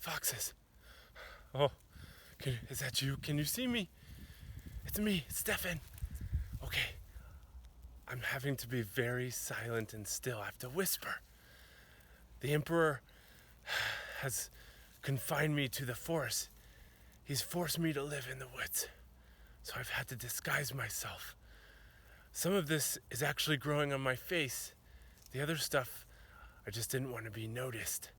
Foxes. Oh, is that you? Can you see me? It's me, Stefan. Okay. I'm having to be very silent and still. I have to whisper. The Emperor has confined me to the forest. He's forced me to live in the woods. So I've had to disguise myself. Some of this is actually growing on my face. The other stuff, I just didn't want to be noticed.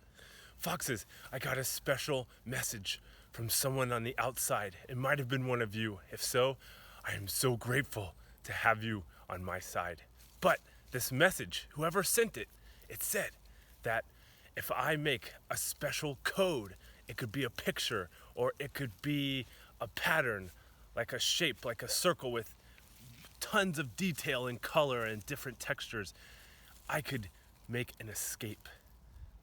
Foxes, I got a special message from someone on the outside. It might have been one of you. If so, I am so grateful to have you on my side. But this message, whoever sent it, it said that if I make a special code, it could be a picture or it could be a pattern, like a shape, like a circle with tons of detail and color and different textures, I could make an escape.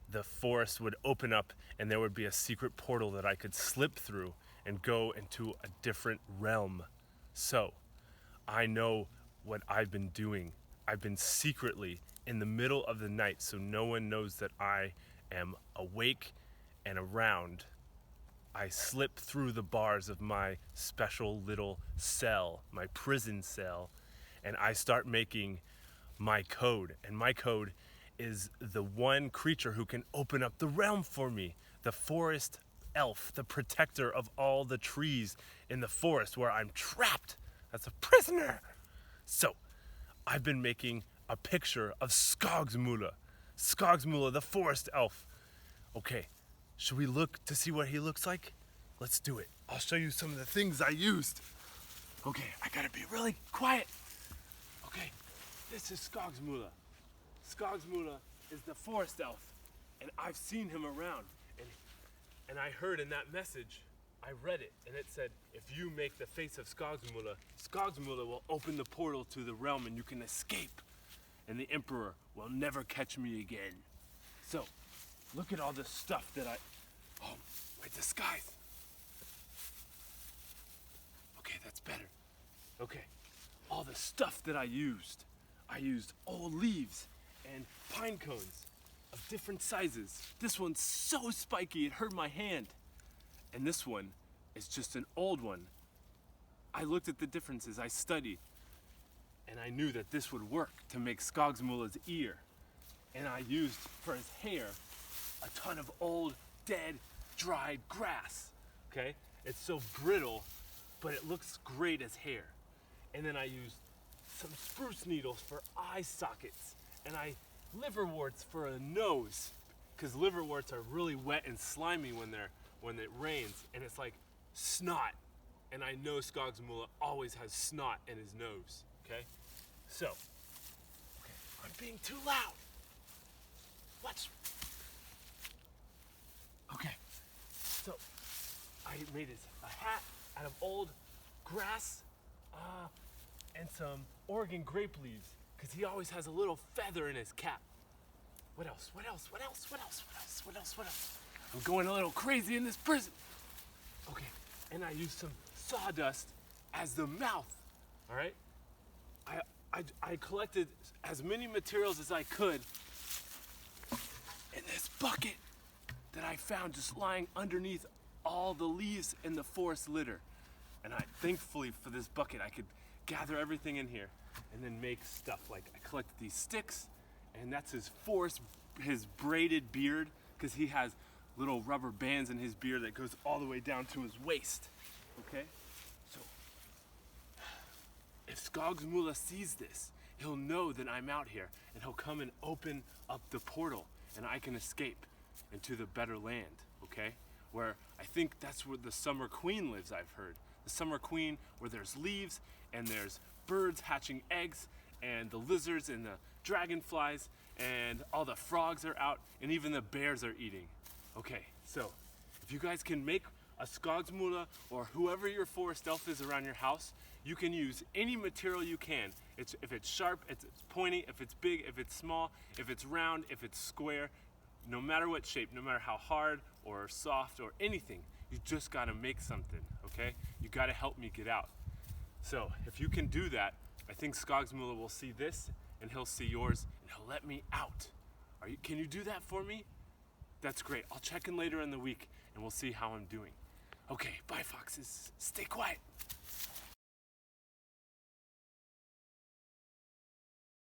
The forest would open up and there would be a secret portal that I could slip through and go into a different realm. So, I know what I've been doing. I've been secretly in the middle of the night so no one knows that I am awake and around. I slip through the bars of my special little cell, my prison cell, and I start making my code. And my code is the one creature who can open up the realm for me. The forest elf, the protector of all the trees in the forest where I'm trapped as a prisoner. So, I've been making a picture of Skogsmulle. Skogsmulle, the forest elf. Okay, should we look to see what he looks like? Let's do it. I'll show you some of the things I used. Okay, I gotta be really quiet. Okay, this is Skogsmulle. Skogsmulle is the forest elf, and I've seen him around. And I heard in that message, I read it, and it said, if you make the face of Skogsmulle, Skogsmulle will open the portal to the realm and you can escape. And the Emperor will never catch me again. So, look at all the stuff that oh, my disguise. Okay, that's better. Okay, all the stuff that I used. I used old leaves and pine cones of different sizes. This one's so spiky it hurt my hand. And this one is just an old one. I looked at the differences, I studied, and I knew that this would work to make Skogsmulle's ear. And I used for his hair a ton of old, dead, dried grass. Okay? It's so brittle, but it looks great as hair. And then I used some spruce needles for eye sockets, and liverworts for a nose, because liverworts are really wet and slimy when it rains, and it's like snot. And I know Skogsmulle always has snot in his nose. Okay? So, okay, I'm being too loud. Watch. Okay, so I made a hat out of old grass and some Oregon grape leaves, because he always has a little feather in his cap. What else? I'm going a little crazy in this prison. Okay, and I used some sawdust as the mouth, all right? I collected as many materials as I could in this bucket that I found just lying underneath all the leaves in the forest litter. And thankfully for this bucket, I could gather everything in here and then make stuff. Like I collected these sticks, and that's his braided beard, because he has little rubber bands in his beard that goes all the way down to his waist. Okay? So, if Skogsmulle sees this, he'll know that I'm out here, and he'll come and open up the portal, and I can escape into the better land, okay? Where I think that's where the Summer Queen lives, I've heard. The Summer Queen, where there's leaves, and there's birds hatching eggs, and the lizards and the dragonflies, and all the frogs are out, and even the bears are eating. Okay, so if you guys can make a Skogsmulle or whoever your forest elf is around your house, you can use any material you can. If it's sharp, it's pointy, if it's big, if it's small, if it's round, if it's square, no matter what shape, no matter how hard or soft or anything, you just gotta make something, okay? You gotta help me get out. So if you can do that, I think Skogsmulle will see this, and he'll see yours, and he'll let me out. Can you do that for me? That's great. I'll check in later in the week and we'll see how I'm doing. Okay, bye foxes. Stay quiet.